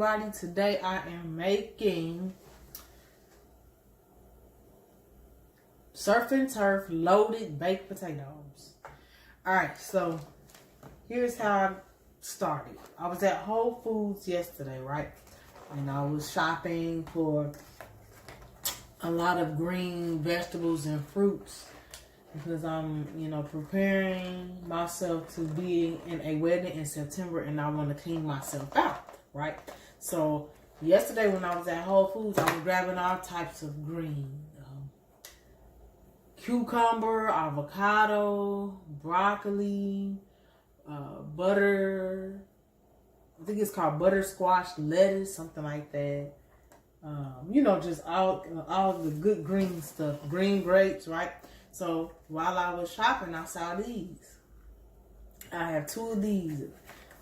everybody. Today I am making surf and turf loaded baked potatoes. Alright, so here's how I started. I was at Whole Foods yesterday, right? And I was shopping for a lot of green vegetables and fruits because I'm, preparing myself to be in a wedding in September and I want to clean myself out, right? So yesterday when I was at Whole Foods, I was grabbing all types of green. Cucumber, avocado, broccoli, butter, I think it's called buttersquash lettuce, something like that. Just all the good green stuff, green grapes, right? So while I was shopping, I saw these. I have two of these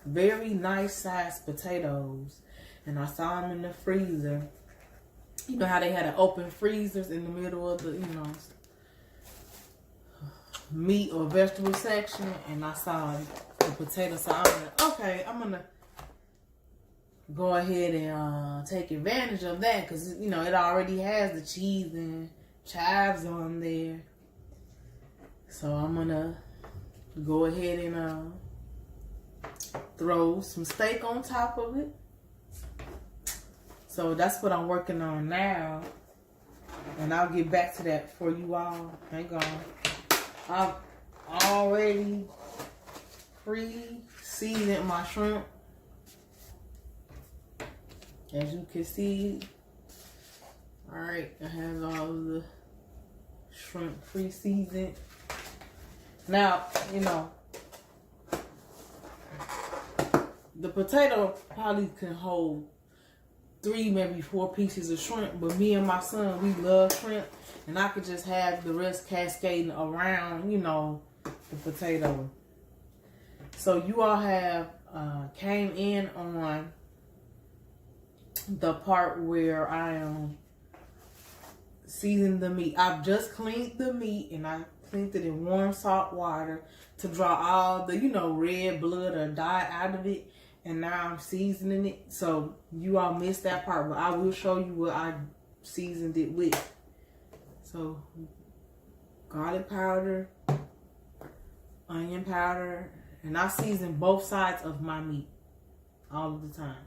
very nice sized potatoes, and I saw them in the freezer. You know how they had an open freezers in the middle of the, meat or vegetable section, and I saw the potato. So I'm like, okay, I'm gonna go ahead and take advantage of that because it already has the cheese and chives on there. So I'm gonna go ahead and throw some steak on top of it. So that's what I'm working on now, and I'll get back to that for you all. Hang on. I've already pre-seasoned my shrimp. As you can see, alright, I have all of the shrimp pre-seasoned. Now, the potato probably can hold 3, maybe 4 pieces of shrimp, but me and my son, we love shrimp, and I could just have the rest cascading around, the potato. So you all have came in on the part where I am seasoning the meat. I've just cleaned the meat, and I cleaned it in warm salt water to draw all the, red blood or dye out of it. And now I'm seasoning it. So you all missed that part, but I will show you what I seasoned it with. So garlic powder, onion powder, and I season both sides of my meat all of the time.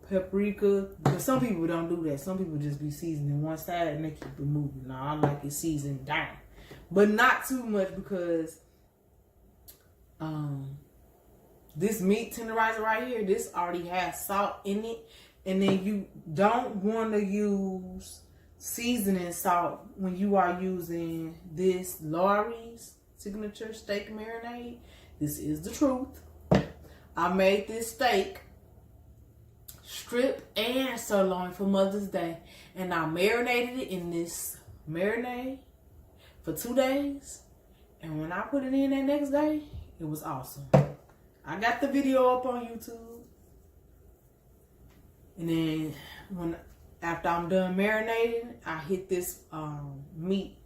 Paprika, because some people don't do that. Some people just be seasoning one side and they keep it moving. Now I like it seasoned down, but not too much because this meat tenderizer right here, this already has salt in it, and then you don't want to use seasoning salt when you are using this Lawry's signature steak marinade. This is the truth. I made this steak strip and sirloin for Mother's Day, and I marinated it in this marinade for 2 days, and when I put it in that next day, it was awesome. I got the video up on YouTube, and then after I'm done marinating, I hit this meat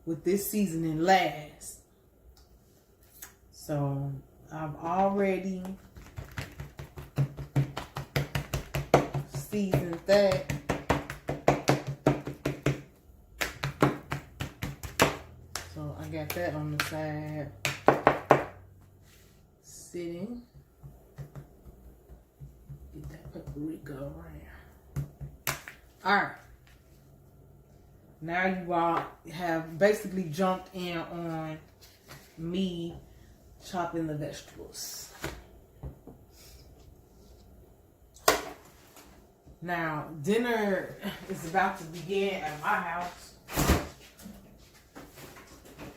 with this seasoning last. So I've already seasoned that. So I got that on the side sitting. Get that paprika around. Alright. Now you all have basically jumped in on me chopping the vegetables. Now, dinner is about to begin at my house.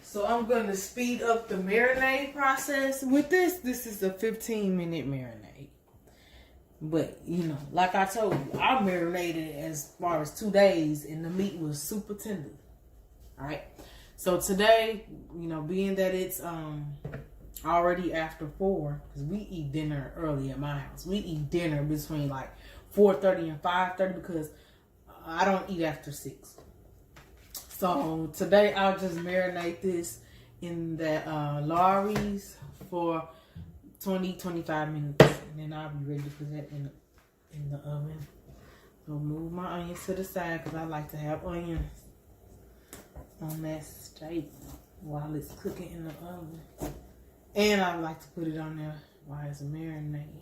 So I'm going to speed up the marinade process. With this is a 15-minute marinade. But, like I told you, I marinated as far as 2 days, and the meat was super tender. All right. So today, being that it's already after 4, because we eat dinner early at my house. We eat dinner between like 4:30 and 5:30 because I don't eat after 6. So today I'll just marinate this in the Lawry's for 20-25 minutes, and then I'll be ready to put that in the oven. So move my onions to the side because I like to have onions on that steak while it's cooking in the oven. And I like to put it on there while it's marinating.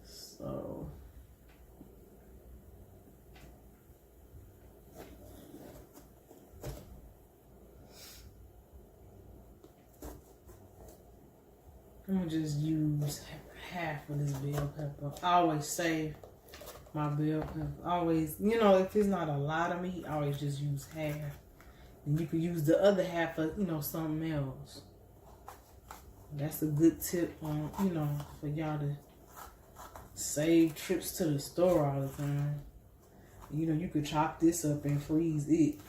So I'm gonna just use half of this bell pepper. I always save my bell pepper. Always, you know, if it's not a lot of meat, I always just use half. And you can use the other half for, you know, something else. That's a good tip on, you know, for y'all to save trips to the store all the time. You know, you could chop this up and freeze it.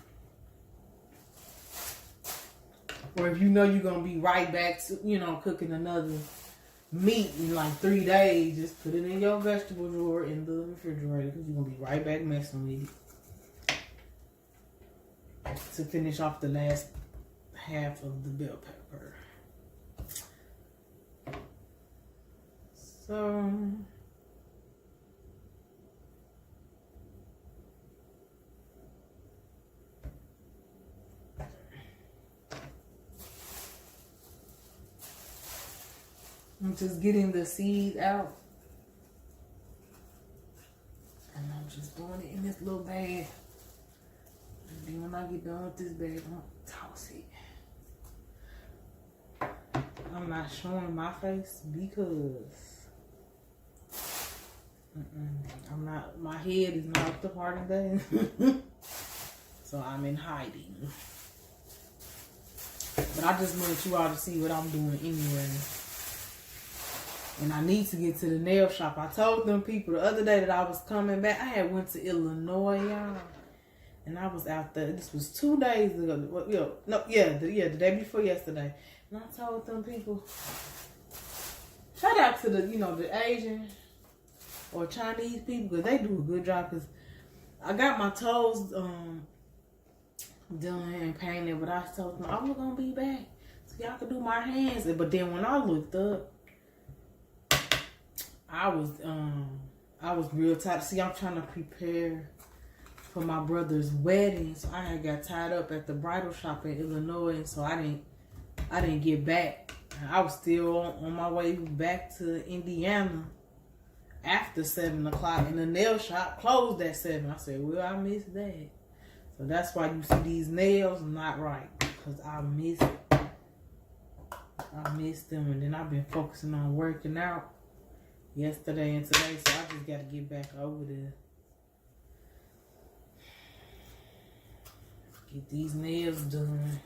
Or if you know you're going to be right back to, you know, cooking another meat in like 3 days, just put it in your vegetable drawer in the refrigerator because you're going to be right back messing with it. To finish off the last half of the bell pepper. So I'm just getting the seed out. And I'm just throwing it in this little bag. And then when I get done with this bag, I'm gonna toss it. I'm not showing my face because I'm not, my head is not up to part of that. So I'm in hiding. But I just want you all to see what I'm doing anyway. And I need to get to the nail shop. I told them people the other day that I was coming back. I had went to Illinois, y'all. And I was out there. This was 2 days ago. The day before yesterday. And I told them people, shout out to the, you know, the Asian or Chinese people, because they do a good job. Because I got my toes done and painted, but I told them I was going to be back. So y'all could do my hands. But then when I looked up, I was real tired. See, I'm trying to prepare for my brother's wedding, so I had got tied up at the bridal shop in Illinois, and so I didn't get back. I was still on my way back to Indiana after 7 o'clock, and the nail shop closed at 7. I said, well, I missed that. So that's why you see these nails not right, because I missed them, and then I've been focusing on working out yesterday and today, so I just got to get back over there. Get these nails done.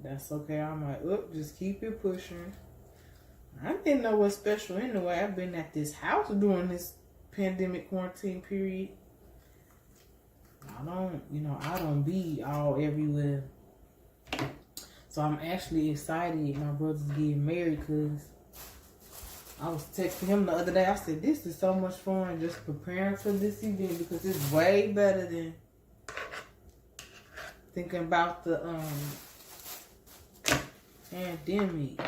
That's okay. I'm like, just keep it pushing. I didn't know what's special anyway. I've been at this house during this pandemic quarantine period. I don't be all everywhere. So I'm actually excited my brother's getting married, because I was texting him the other day. I said, this is so much fun just preparing for this event, because it's way better than thinking about the pandemic.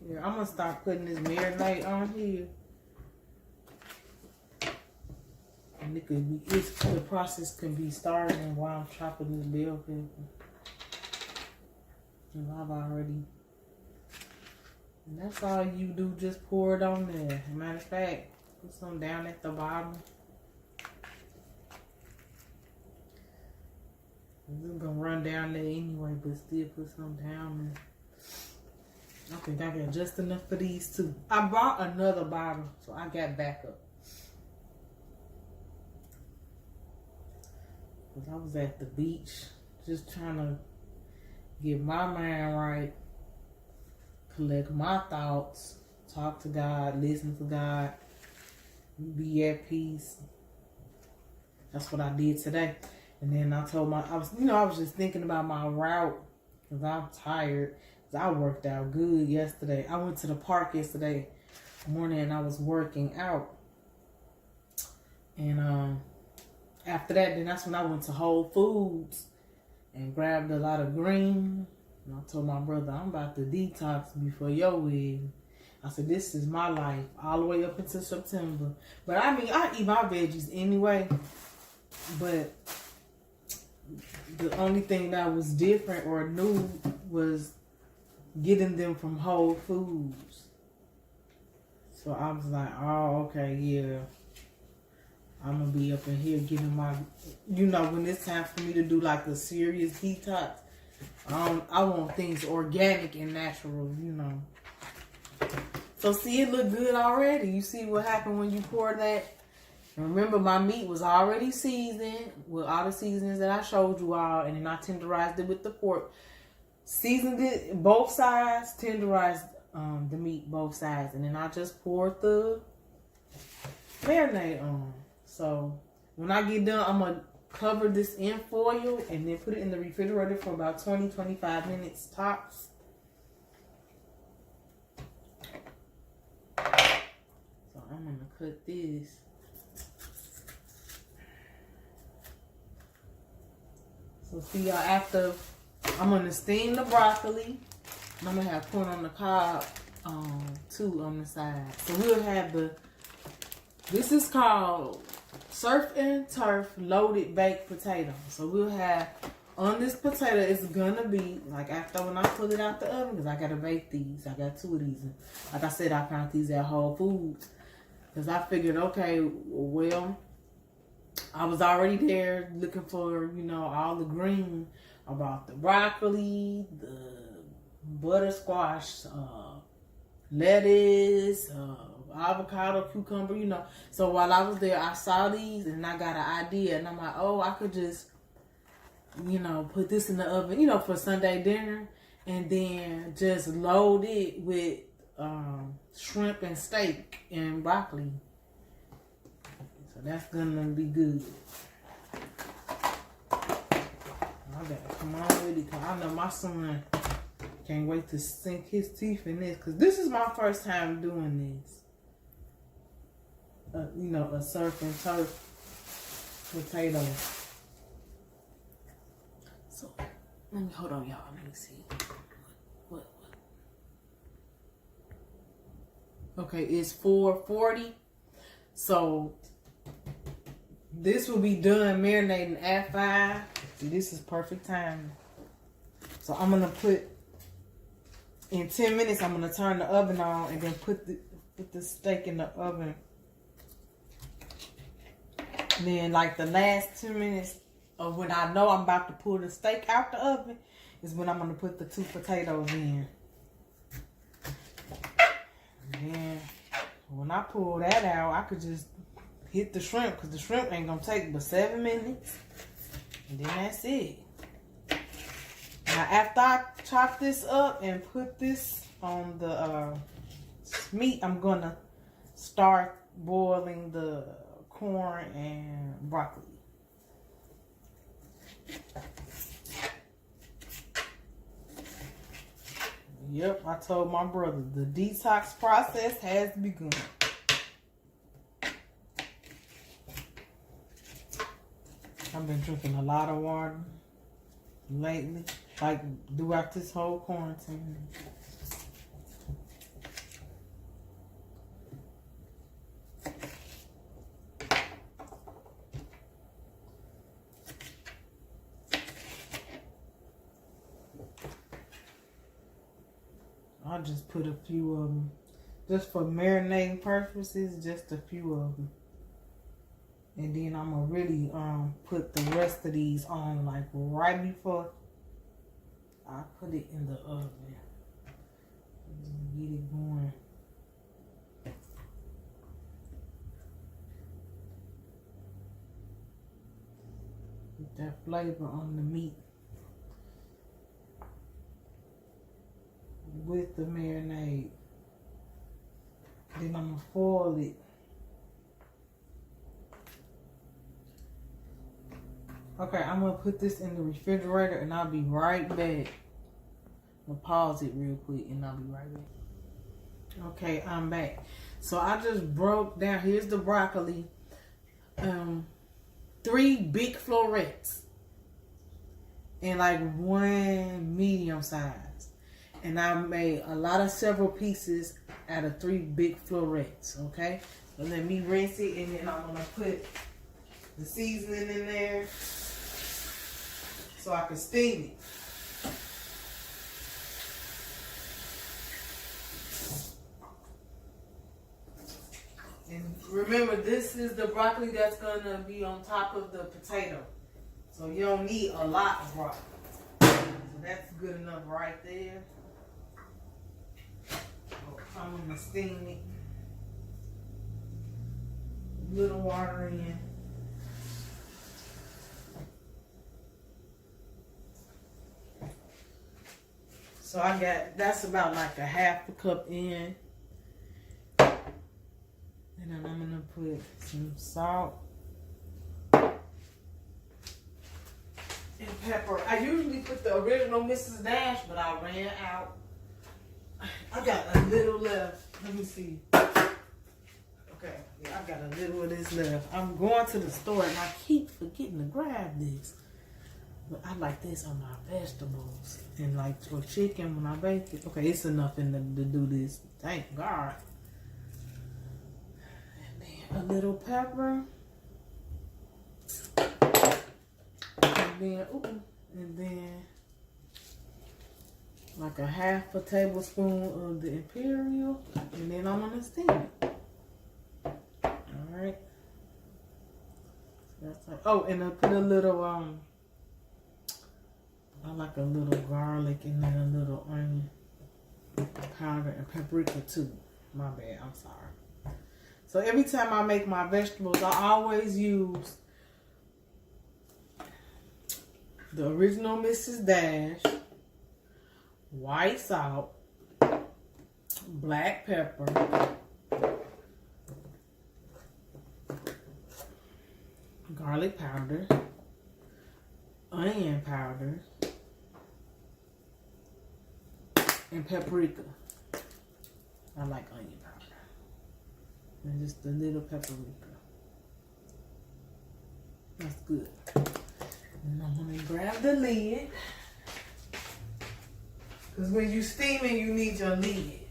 Yeah, I'm going to start putting this marinade on here. And the process can be starting while I'm chopping this bell pepper. And I've already... And that's all you do, just pour it on there. Matter of fact, put some down at the bottom. We're gonna run down there anyway, but still put some down there. I think I got just enough for these two. I bought another bottle, so I got backup. Because I was at the beach, just trying to get my mind right. Collect my thoughts, talk to God, listen to God, be at peace. That's what I did today. And then I told I was just thinking about my route, because I'm tired. Because I worked out good yesterday. I went to the park yesterday morning and I was working out. And after that, then that's when I went to Whole Foods and grabbed a lot of green And I told my brother, I'm about to detox before your wedding. I said, this is my life all the way up until September. But I mean, I eat my veggies anyway. But the only thing that was different or new was getting them from Whole Foods. So I was like, oh, okay, yeah. I'm going to be up in here getting my, you know, when it's time for me to do like a serious detox, I want things organic and natural, you know. So see, it look good already. You see what happened when you pour that? And remember, my meat was already seasoned with all the seasonings that I showed you all. And then I tenderized it with the pork. Seasoned it both sides, tenderized the meat both sides. And then I just poured the marinade on. So when I get done, I'm going to cover this in foil and then put it in the refrigerator for about 20-25 minutes tops. So I'm going to cut this. So see y'all, after I'm going to steam the broccoli. And I'm going to have corn on the cob too on the side. So we'll have this is called Surf and Turf loaded baked potato. So we'll have on this potato, it's gonna be like after when I pull it out the oven, because I gotta bake these. I got 2 of these. And like I said, I found these at Whole Foods because I figured, okay, well, I was already there looking for, you know, all the green. About the broccoli, the butter squash, lettuce, avocado, cucumber, you know. So while I was there, I saw these and I got an idea. And I'm like, oh, I could just, you know, put this in the oven, you know, for Sunday dinner. And then just load it with shrimp and steak and broccoli. So that's going to be good. I gotta come on with it because I know my son can't wait to sink his teeth in this. Because this is my first time doing this. You know, a surf and turf potato. So, let me, hold on, y'all. Let me see. What? Okay, it's 4:40. So, this will be done marinating at 5. See, this is perfect time. So, I'm going to put, in 10 minutes, I'm going to turn the oven on and then put the steak in the oven. Then, like the last 2 minutes of when I know I'm about to pull the steak out the oven is when I'm going to put the 2 potatoes in. And then, when I pull that out, I could just hit the shrimp because the shrimp ain't going to take but 7 minutes. And then that's it. Now, after I chop this up and put this on the meat, I'm going to start boiling the corn and broccoli. Yep, I told my brother the detox process has begun. I've been drinking a lot of water lately, like throughout this whole quarantine. I just put a few of them, just for marinating purposes, just a few of them. And then I'm going to really put the rest of these on, like right before I put it in the oven. Just get it going. Get that flavor on the meat. With the marinade. Then I'm going to foil it. Okay, I'm going to put this in the refrigerator and I'll be right back. I'm going to pause it real quick and I'll be right back. Okay, I'm back. So I just broke down. Here's the broccoli. 3 big florets. and like one medium size. And I made a lot of several pieces out of 3 big florets, okay? So let me rinse it, and then I'm gonna put the seasoning in there so I can steam it. And remember, this is the broccoli that's gonna be on top of the potato. So you don't need a lot of broccoli. So that's good enough right there. I'm gonna steam it. A little water in. So I got, that's about like a half a cup in. And then I'm gonna put some salt and pepper. I usually put the original Mrs. Dash, but I ran out. I got a little left. Let me see. Okay, yeah, I got a little of this left. I'm going to the store and I keep forgetting to grab this. But I like this on my vegetables. And like for chicken when I bake it. Okay, it's enough in there to do this. Thank God. And then a little pepper. And then like a half a tablespoon of the Imperial, and then I'm gonna steam it. All right. So that's like, oh, and I put a little I like a little garlic and then a little onion powder and paprika too. My bad, I'm sorry. So every time I make my vegetables, I always use the original Mrs. Dash, white salt, black pepper, garlic powder, onion powder, and paprika. I like onion powder. And just a little paprika. That's good. And I'm gonna grab the lid. Because when you steaming, you need your lid.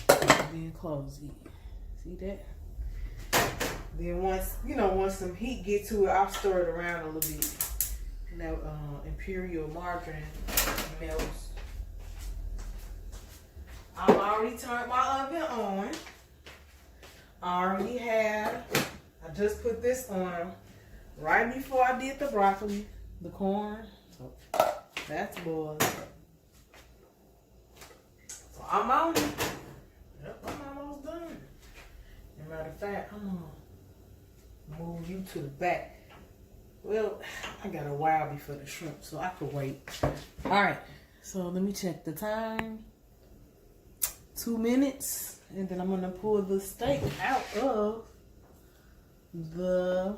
Then close it. See that? Then once, once some heat get to it, I'll stir it around a little bit. And that Imperial margarine melts. I've already turned my oven on. I just put this on right before I did the broccoli, the corn. So that's boiling. So I'm on it. Yep, I'm almost done. As a matter of fact, I'm gonna move you to the back. Well, I got a while before the shrimp, so I could wait. All right, so let me check the time. 2 minutes, and then I'm gonna pull the steak out of the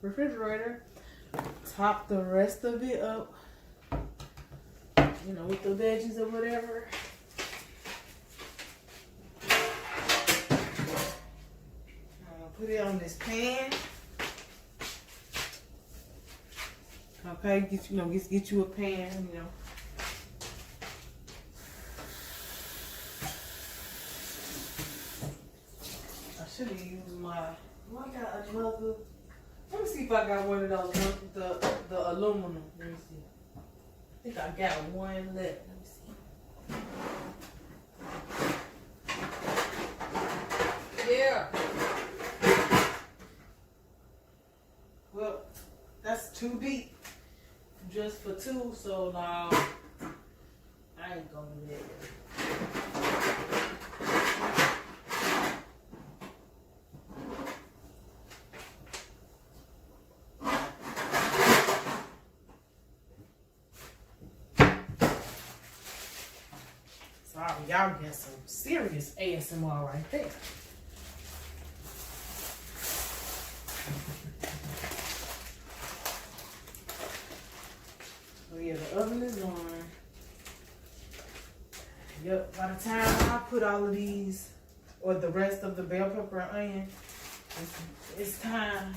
refrigerator. Top the rest of it up, with the veggies or whatever. I'm gonna put it on this pan. Okay, get you a pan, I should have used my. Oh, I got another. Let me see if I got one of those. The aluminum. Let me see. I think I got one left. Let me see. Yeah. Well, that's too deep. Just for 2, so now I ain't gonna do that. Sorry, y'all get some serious ASMR right there. So yeah, the oven is on. Yep, by the time I put all of these, or the rest of the bell pepper and onion, it's time.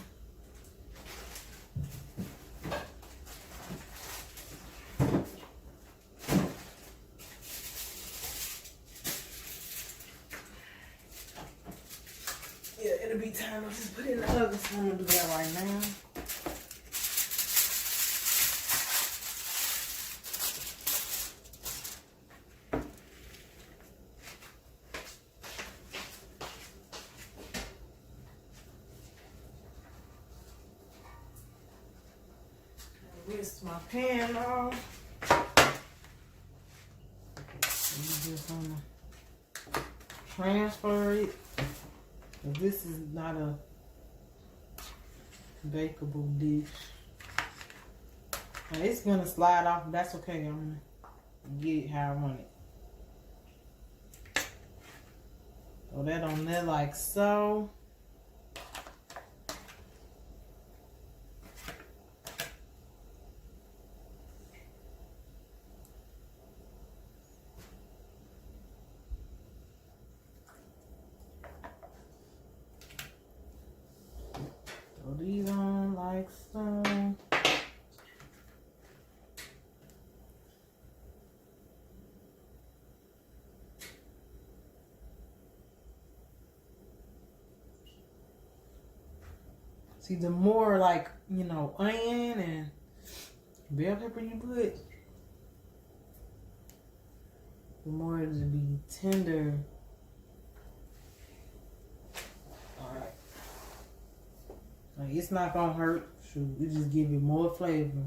it'll be time to just put it in the oven, so I'm gonna do that right now. Rinse my pan off. And you just wanna transfer it. This is not a bakeable dish. Now it's gonna slide off, but that's okay. I'm gonna get it how I want it. Throw that on there like so. Throw these on like so. See, the more like, you know, onion and bell pepper you put, the more it'll be tender. Alright. Like, it's not gonna hurt. Shoot, it just give you more flavor.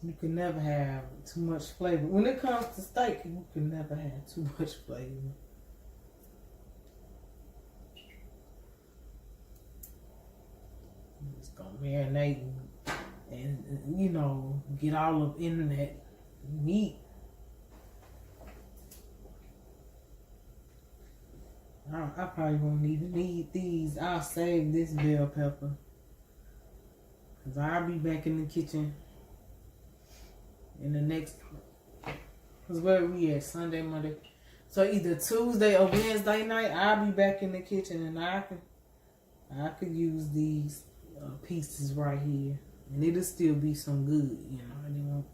You can never have too much flavor. When it comes to steak, you can never have too much flavor. I'm just gonna marinate and you know, get all up in that meat. I probably won't even need these. I'll save this bell pepper. Because I'll be back in the kitchen in the next, because where we at? Sunday, Monday. So either Tuesday or Wednesday night, I'll be back in the kitchen and I could use these pieces right here. And it'll still be some good, you know.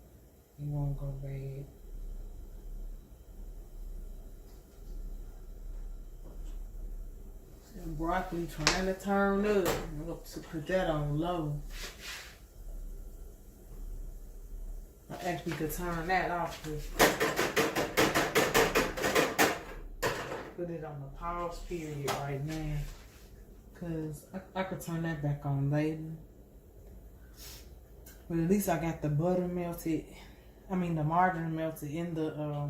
It won't go bad. And broccoli trying to turn up. I'm going to put that on low. I actually could turn that off. Put it on the pause period right now. Because I could turn that back on later. But at least I got the butter melted. I mean the margarine melted in the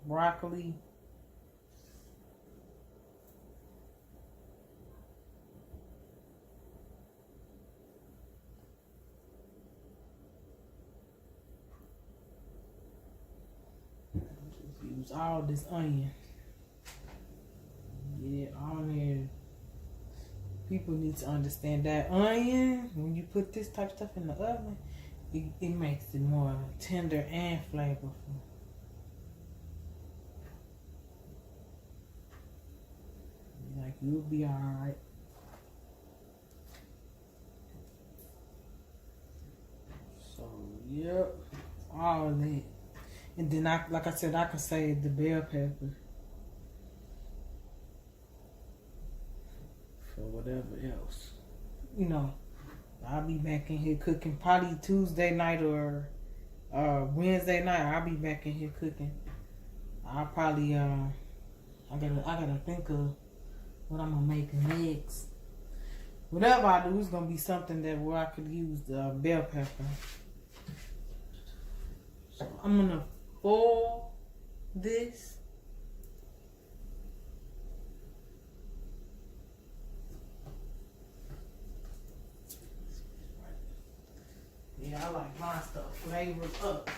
broccoli. Use all this onion. Get it on there. People need to understand that onion, when you put this type of stuff in the oven, it makes it more tender and flavorful. Like, you'll be alright. So, yep, all that. And then, like I said, I can save the bell pepper for whatever else. You know, I'll be back in here cooking probably Tuesday night or Wednesday night. I'll be back in here cooking. I'll probably I gotta think of what I'm gonna make next. Whatever I do, it's gonna be something that where I could use the bell pepper. So I'm gonna fold this. Yeah, I like my stuff flavored up.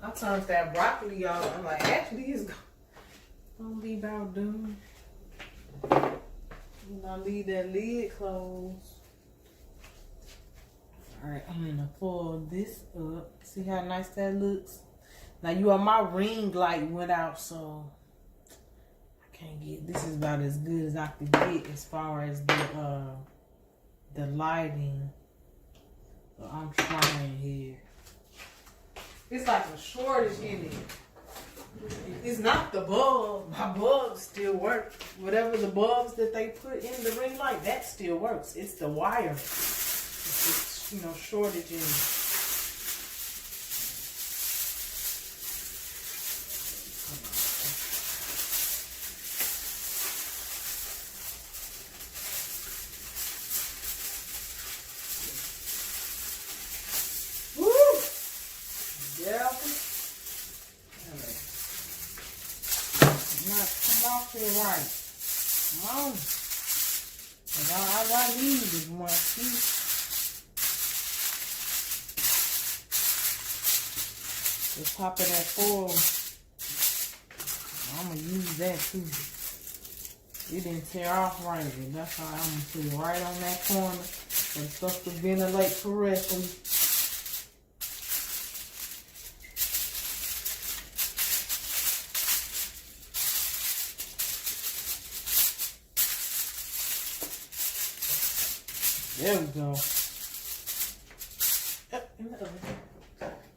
I turned that broccoli off. I'm like, actually, it's gonna be about done. And I leave that lid closed. Alright, I'm gonna fold this up. See how nice that looks? Now, my ring light went out, so I can't get, this is about as good as I could get as far as the lighting. So I'm trying here. It's like a shortage in it. It's not the bulb. My bulbs still work. Whatever the bulbs that they put in the ring light, that still works. It's the wire. It's, shortage in it. Right. Come on. And all I need is one piece. The top of that foil. I'm going to use that too. It didn't tear off right. And that's why I'm going to put it right on that corner. And stuff to ventilate correctly. There we go. In the oven.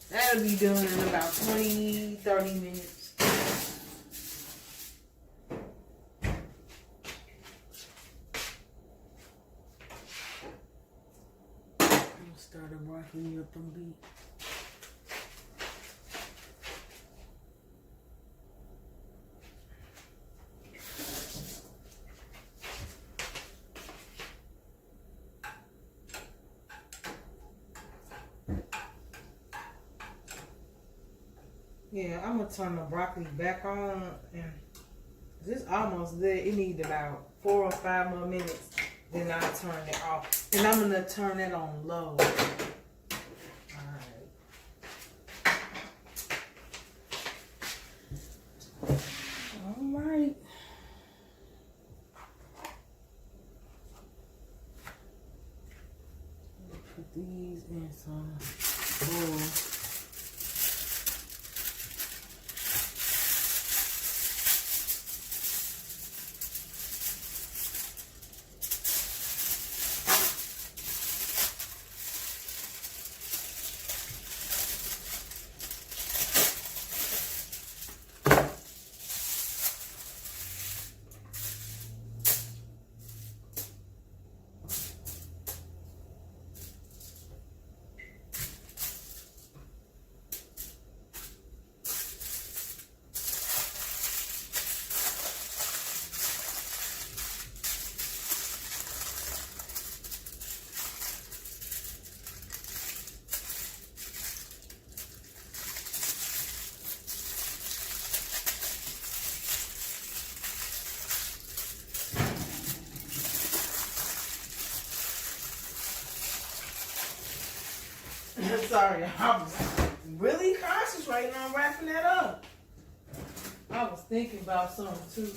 That'll be done in about 20-30 minutes. I'm gonna start the broccoli up a bit. Yeah, I'm gonna turn the broccoli back on, and this almost there. It needs about 4 or 5 more minutes. Then I'll turn it off, and I'm gonna turn it on low. All right. Put these in some oil. Sorry, I was really concentrating on wrapping that up. I was thinking about something too.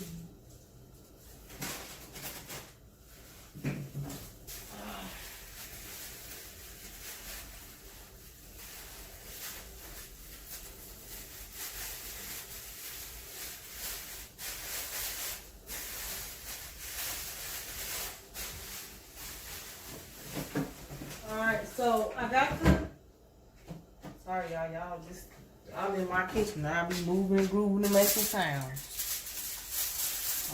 Alright, so I got the... Sorry, y'all just... I'm in my kitchen. I'll be moving and grooving and making sounds.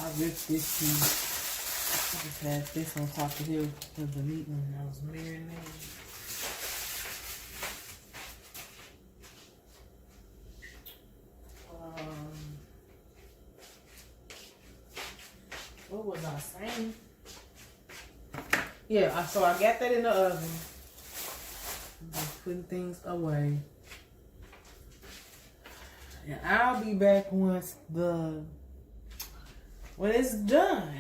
I ripped this piece. I just had this on top of here with the meat when I was marinating. What was I saying? Yeah, so I got that in the oven. I'm just putting things away. And I'll be back once when it's done.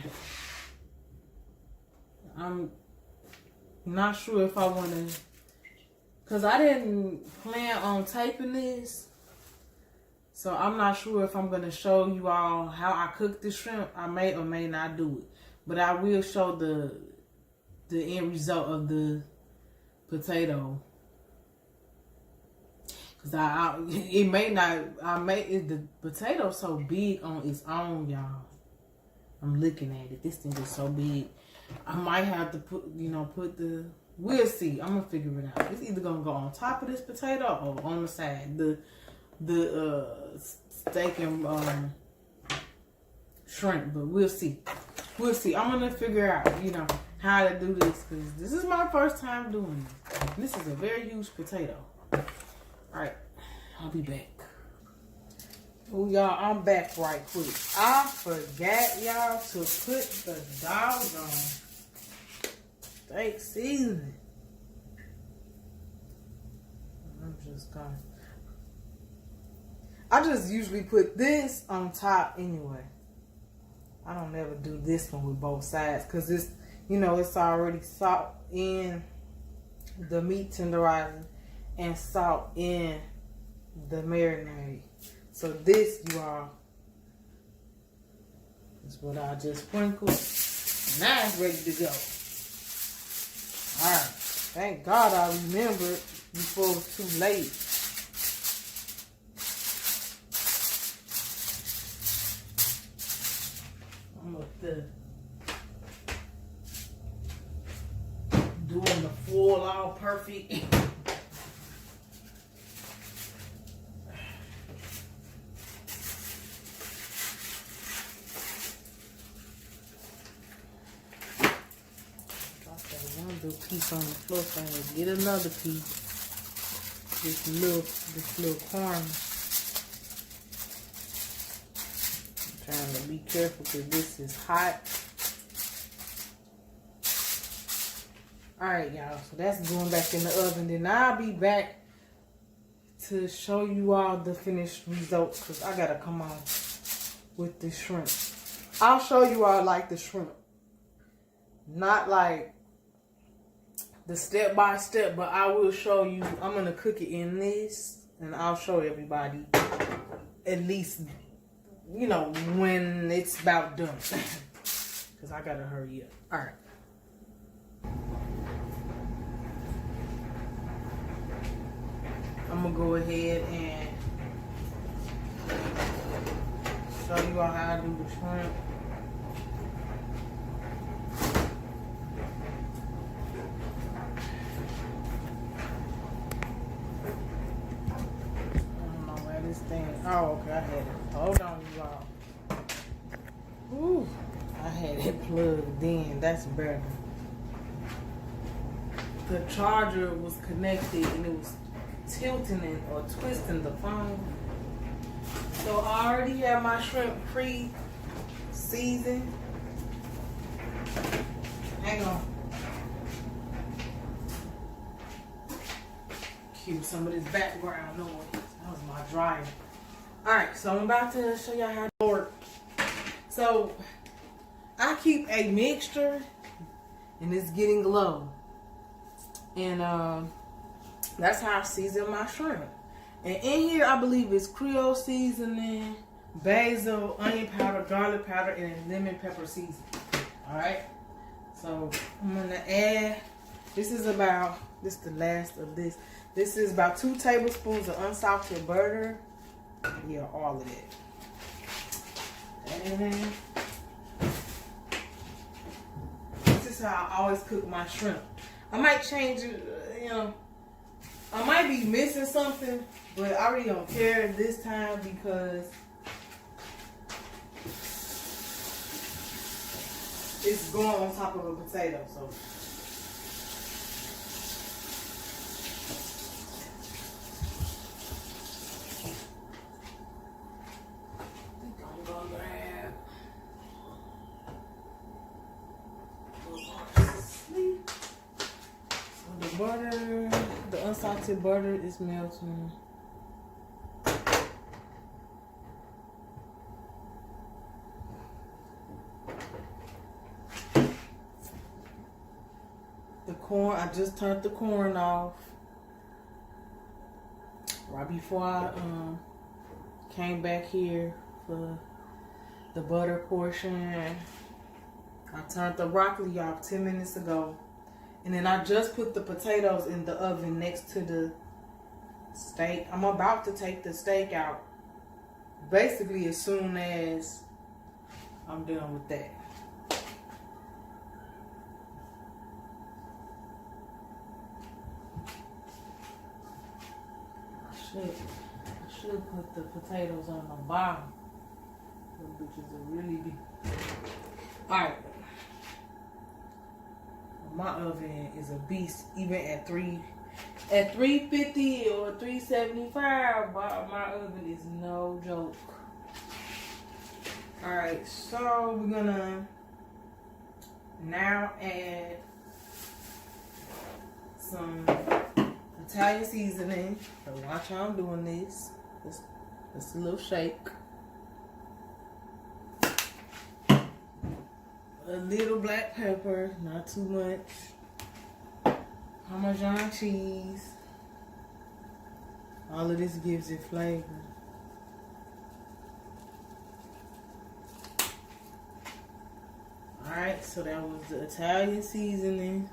I'm not sure if I want to, because I didn't plan on taping this. So I'm not sure if I'm going to show you all how I cook the shrimp. I may or may not do it. But I will show the end result of the potato. Because the potato so big on its own, y'all. I'm looking at it. This thing is so big. I might have to put the We'll see. I'm gonna figure it out. It's either gonna go on top of this potato or on the side. The steak and shrimp, but we'll see. We'll see. I'm gonna figure out, you know, how to do this because this is my first time doing this. This is a very huge potato. All right, I'll be back. Oh, y'all, I'm back right quick. I forgot, y'all, to put the doggone steak seasoning. I just usually put this on top anyway. I don't ever do this one with both sides because it's, you know, it's already salt in the meat tenderizer and salt in the marinade. So this, you all, is what I just sprinkled. Now it's ready to go. Alright. Thank God I remembered before it was too late. I'm up there doing the full all perfect. Little piece on the floor, so I'm gonna get another piece. This little corner. I'm trying to be careful because this is hot. Alright, y'all, so that's going back in the oven. Then I'll be back to show you all the finished results because I gotta come on with the shrimp. I'll show you all like the shrimp. Not like the step by step, but I will show you. I'm gonna cook it in this, and I'll show everybody at least, you know, when it's about done. Cause I gotta hurry up. All right. I'm gonna go ahead and show you all how I do the shrimp. Oh, okay, I had it. Hold on, you all. Ooh, I had it plugged in. That's better. The charger was connected and it was tilting or twisting the phone. So I already have my shrimp pre-seasoned. Hang on. Cue some of this background noise. That was my dryer. Alright, so I'm about to show y'all how to work. So, I keep a mixture, and it's getting low. And that's how I season my shrimp. And in here, I believe it's Creole seasoning, basil, onion powder, garlic powder, and lemon pepper seasoning. Alright, so I'm going to add, this is the last of this. This is about 2 tablespoons of unsalted butter. Yeah, all of it. And this is how I always cook my shrimp. I might change it, you know. I might be missing something, but I really don't care this time because it's going on top of a potato, so. Butter, the unsalted butter is melting. The corn, I just turned the corn off right before I came back here for the butter portion. I turned the broccoli off 10 minutes ago. And then I just put the potatoes in the oven next to the steak. I'm about to take the steak out basically as soon as I'm done with that. should put the potatoes on the bottom. Those bitches are really big. Alright. My oven is a beast, even at 350 or 375. My oven is no joke. Alright, so we're gonna now add some Italian seasoning. So watch how I'm doing this. Just a little shake. A little black pepper, not too much. Parmesan cheese. All of this gives it flavor. Alright, so that was the Italian seasoning.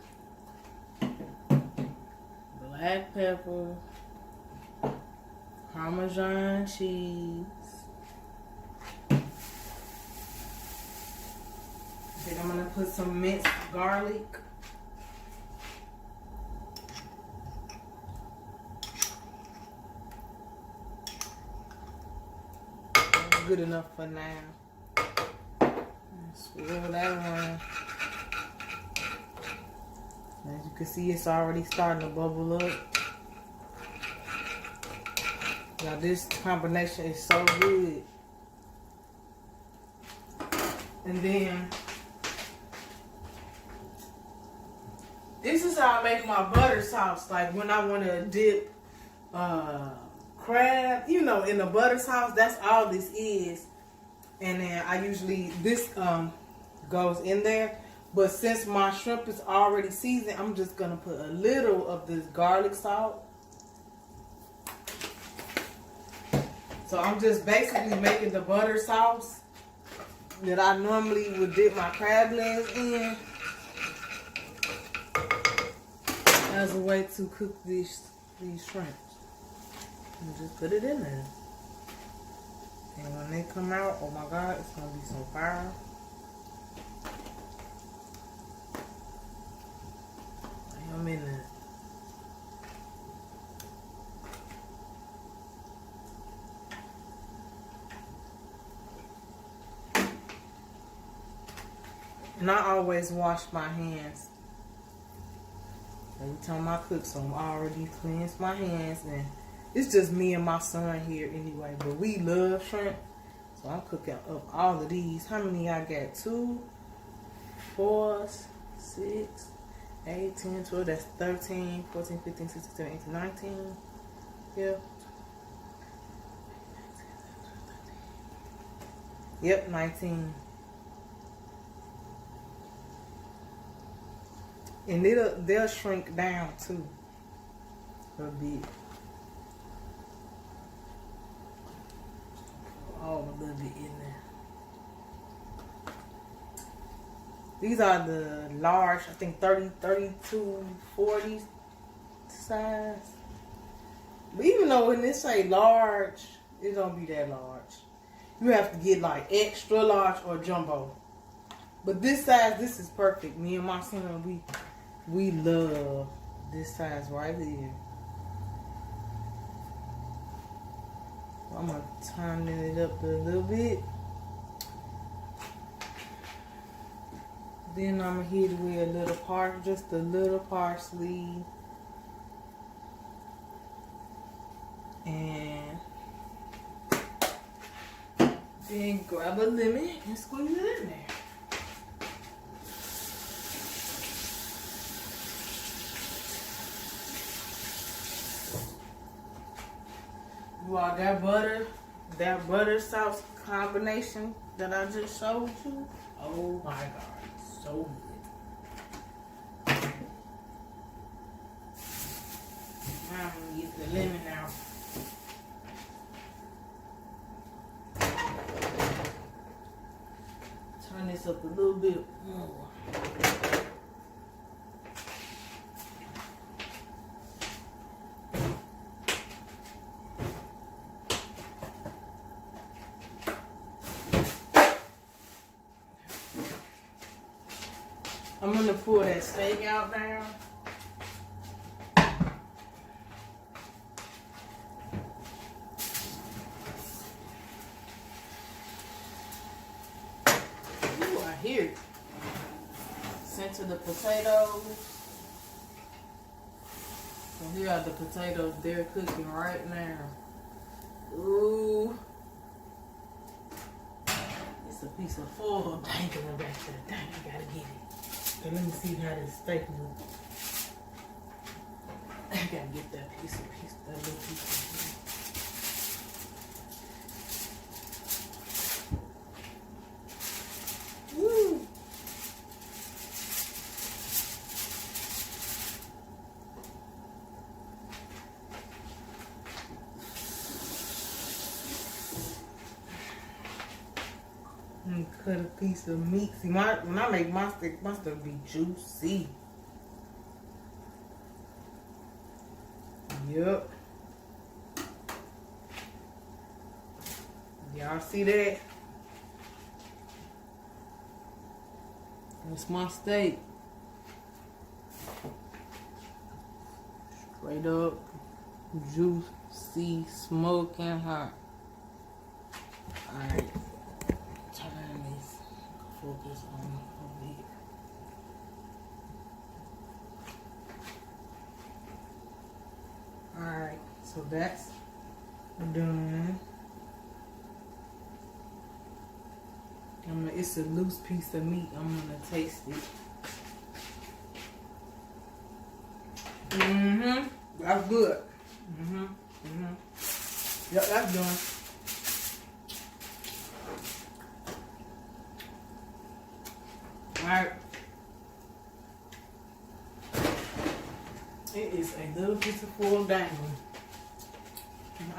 Black pepper. Parmesan cheese. Then I'm going to put some minced garlic. That's good enough for now. Swirl that around. As you can see, it's already starting to bubble up. Now this combination is so good. And then this is how I make my butter sauce. Like when I want to dip crab, you know, in the butter sauce, that's all this is. And then I usually, this goes in there. But since my shrimp is already seasoned, I'm just going to put a little of this garlic salt. So I'm just basically making the butter sauce that I normally would dip my crab legs in as a way to cook these shrimps. And just put it in there. And when they come out, oh my God, it's going to be so fire. I'm in there. And I always wash my hands every time I cook, so I'm already cleansed my hands. And it's just me and my son here anyway, but we love shrimp, so I'm cooking up all of these. How many I got? 2, 4, 6, 8, 10, 12, that's 13, 14, 15, 16, 17, 18, 19. Yep. Yep, 19. And they'll shrink down too a bit. All a little bit in there. These are the large, I think 32, 40 size. But even though when they say large, it don't be that large. You have to get like extra large or jumbo. But this size, this is perfect. Me and my son, we love this size right here. I'm going to turn it up a little bit. Then I'm going to hit it with a little just a little parsley. And then grab a lemon and squeeze it in there. Wow, that butter sauce combination that I just showed you. Oh my God, so good. Now I'm gonna get the lemon out. Turn this up a little bit more. I'm going to pull that steak out now. the potatoes. So here are the potatoes. They're cooking right now. Ooh. It's a piece of foil dangling back there. Dang, I gotta get it. Okay, let me see how this steak looks. I gotta get that little piece of Woo! And cut a piece of meat. See, when I make my steak be juicy. Yep. Y'all see that? That's my steak. Straight up, juicy, smoking hot. Alright. Turn this. Focus on over here. Alright, so that's done. It's a loose piece of meat. I'm gonna taste it. That's good. Yep, that's done. Alright. It is a little piece of foil dangling.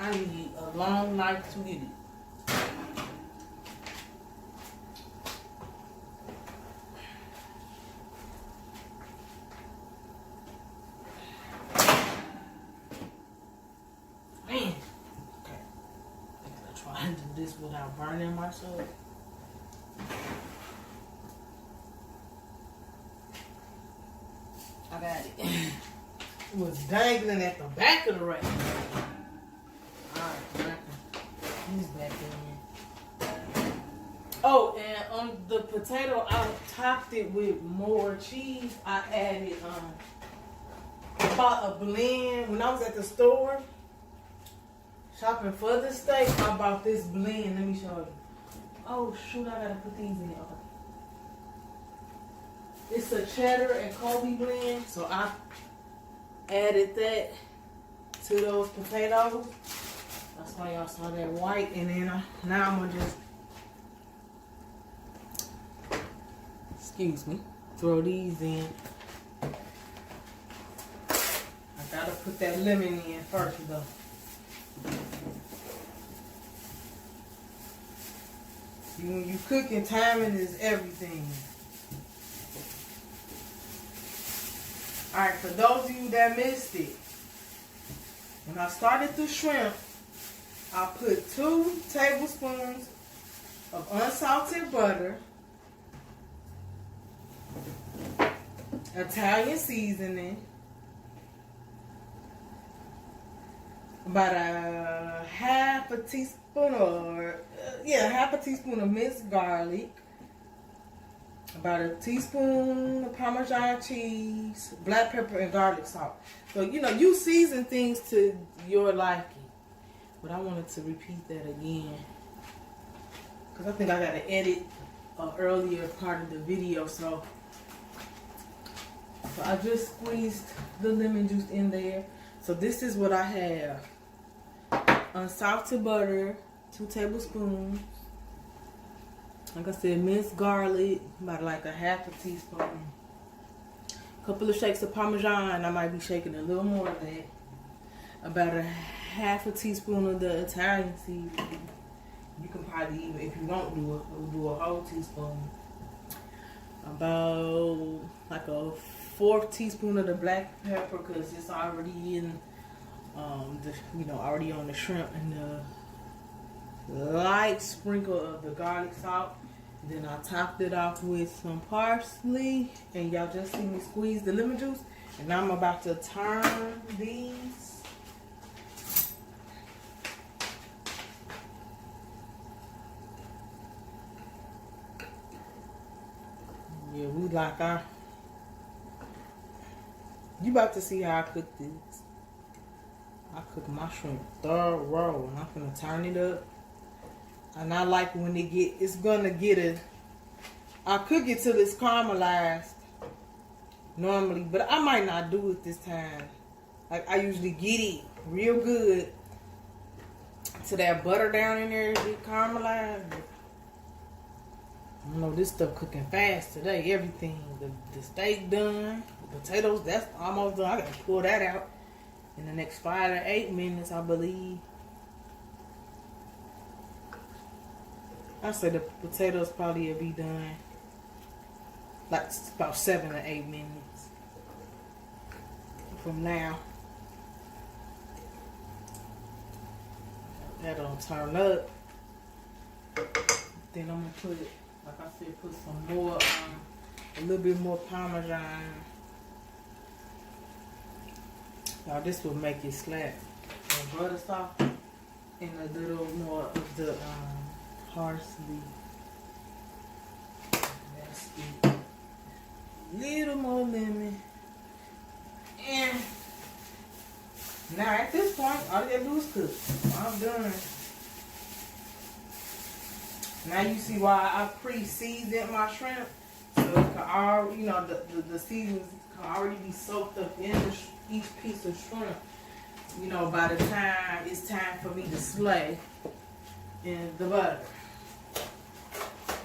I need a long knife to get it. Man. Okay. I gotta try and do this without burning myself. I got it. It was dangling at the back of the rack. Alright, he's back in. Oh, and on the potato, I topped it with more cheese. I added I bought a blend when I was at the store shopping for the steak. I bought this blend. Let me show you. Oh shoot, I gotta put these in. Okay. It's a cheddar and Kobe blend, so I added that to those potatoes. That's why y'all saw that white. And then now I'm gonna just, excuse me, throw these in. I gotta put that lemon in first though. See, when you cooking, timing is everything. Alright, for those of you that missed it, when I started the shrimp, I put 2 tablespoons of unsalted butter, Italian seasoning, about a half a teaspoon of minced garlic, about a teaspoon of Parmesan cheese, black pepper, and garlic salt. So, you season things to your liking. But I wanted to repeat that again, because I think I got to edit an earlier part of the video. So I just squeezed the lemon juice in there. So this is what I have. Unsalted butter, 2 tablespoons. Like I said, minced garlic, about like a half a teaspoon. A couple of shakes of Parmesan. I might be shaking a little more of that. About a half a teaspoon of the Italian seasoning. You can probably even, if you don't do a whole teaspoon. About like a 4th teaspoon of the black pepper, because it's already in already on the shrimp, and the light sprinkle of the garlic salt. Then I topped it off with some parsley, and y'all just see me squeeze the lemon juice. And now I'm about to turn these. Yeah, we like our You about to see how I cook this. I cook my shrimp thorough, and I'm gonna turn it up. And I like when it's gonna get I cook it till it's caramelized normally, but I might not do it this time. Like I usually get it real good to that butter down in there get caramelized. I know this stuff cooking fast today. Everything, the steak done, the potatoes, that's almost done. I gotta pull that out in the next 5 to 8 minutes, I believe. I say the potatoes probably will be done like about 7 to 8 minutes from now. That'll turn up. Then I'm gonna put, like I said, put some more, a little bit more Parmesan. Now this will make it slap. And butter soft and a little more of the parsley. That's it. Little more lemon. And now at this point, all you gotta do is cook. I'm done. Now you see why I pre-seasoned my shrimp, so it can already, you know, the seasonings can already be soaked up in each piece of shrimp. You know, by the time it's time for me to slay in the butter.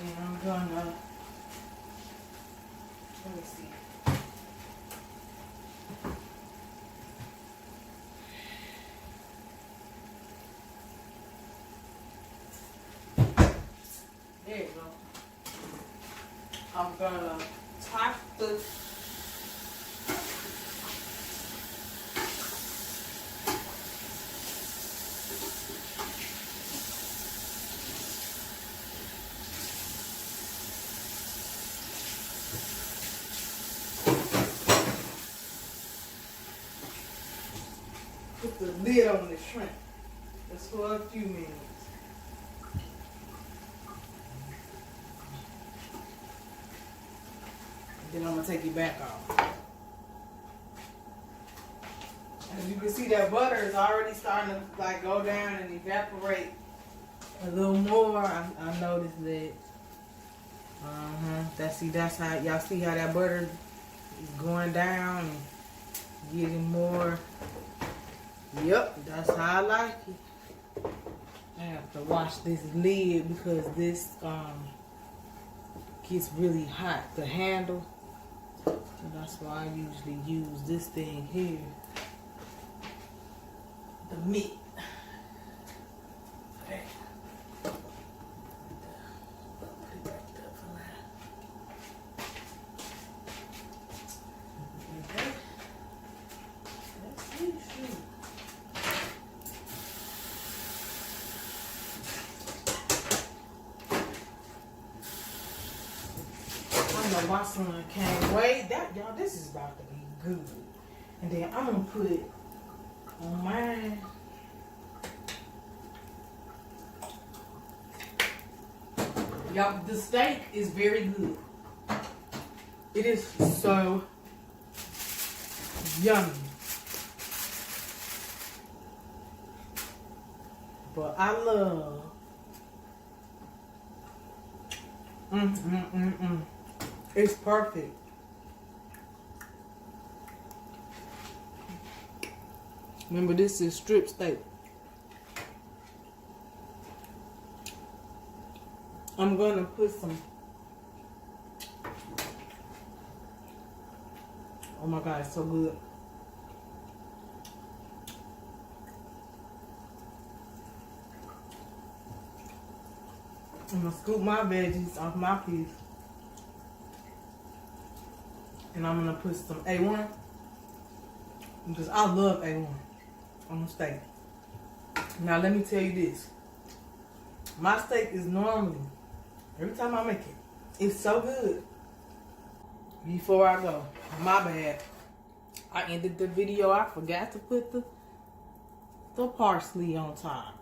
And I'm gonna, let me see. There you go. I'm gonna top the put the lid on the shrimp. Just for a few minutes. Then I'm gonna take it back off. As you can see, that butter is already starting to like go down and evaporate a little more. I noticed that. That's how y'all see how that butter is going down and getting more. Yep, that's how I like it. I have to wash this lid because this gets really hot. The handle. So that's why I usually use this thing here. The meat. Okay. Put it back up for now. Okay. Let's see. My son can't wait. Y'all, this is about to be good. And then I'm gonna put it on mine. Y'all, the steak is very good. It is so yummy. But I love It's perfect. Remember, this is strip steak. I'm gonna put some. Oh my God, it's so good. I'm gonna scoop my veggies off my piece. And I'm gonna put some A1 because I love A1 on the steak. Now let me tell you this. My steak is normally, every time I make it, it's so good. Before I go, my bad. I ended the video, I forgot to put the parsley on top.